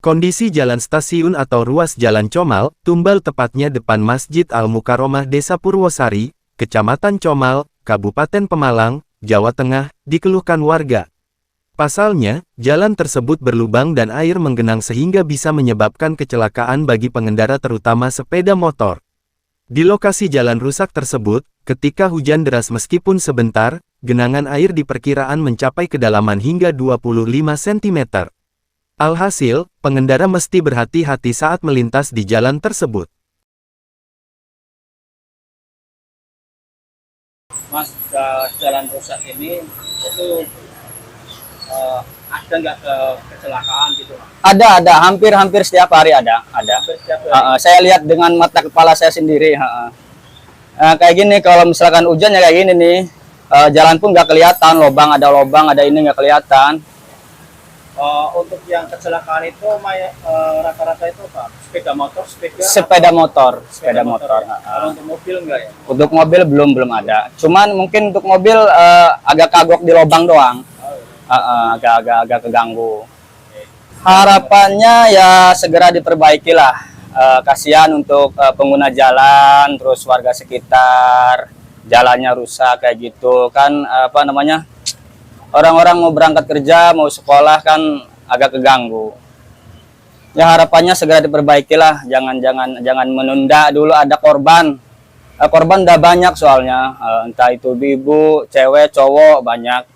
Kondisi jalan stasiun atau ruas Jalan Comal, Tumbal tepatnya depan Masjid Al-Mukarromah Desa Purwosari, Kecamatan Comal, Kabupaten Pemalang, Jawa Tengah, dikeluhkan warga. Pasalnya, jalan tersebut berlubang dan air menggenang sehingga bisa menyebabkan kecelakaan bagi pengendara terutama sepeda motor. Di lokasi jalan rusak tersebut, ketika hujan deras meskipun sebentar, genangan air diperkiraan mencapai kedalaman hingga 25 cm. Alhasil, pengendara mesti berhati-hati saat melintas di jalan tersebut. Mas, jalan rusak ini itu ada nggak kecelakaan gitu, Mas? Ada, hampir setiap hari ada. Hampir setiap hari. Saya lihat dengan mata kepala saya sendiri. Kayak gini, kalau misalkan hujan ya kayak gini nih, jalan pun nggak kelihatan, ada lubang, ada ini nggak kelihatan. Untuk yang kecelakaan itu rata-rata itu apa? Sepeda motor, Sepeda motor. Ya? Kalau untuk mobil enggak ya? Untuk mobil belum ada. Cuman mungkin untuk mobil agak kagok di lubang doang. Agak keganggu. Harapannya ya segera diperbaiki lah. Kasihan untuk pengguna jalan, terus warga sekitar, jalannya rusak kayak gitu kan, orang-orang mau berangkat kerja, mau sekolah kan agak keganggu. Ya harapannya segera diperbaikilah, jangan menunda dulu, ada korban. Korban udah banyak soalnya, entah itu ibu, cewek, cowok banyak.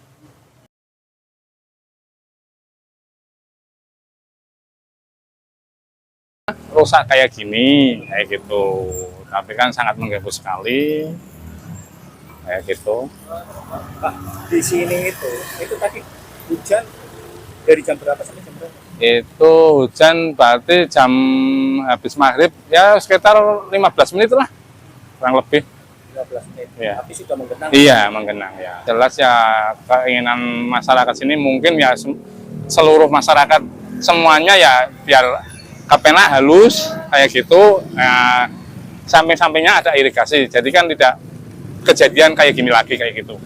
Rusak kayak gini, kayak gitu. Tapi kan sangat mengganggu sekali, kayak gitu. Pak, di sini itu tadi hujan dari jam berapa sampai jam berapa? Itu hujan berarti jam habis maghrib, ya sekitar 15 menit lah, kurang lebih. 15 menit, Ya. tapi sudah menggenang. Iya, menggenang ya. Jelas ya keinginan masyarakat sini mungkin ya seluruh masyarakat semuanya ya biar kapena halus kayak gitu, samping-sampingnya ada irigasi, jadi kan tidak kejadian kayak gini lagi kayak gitu.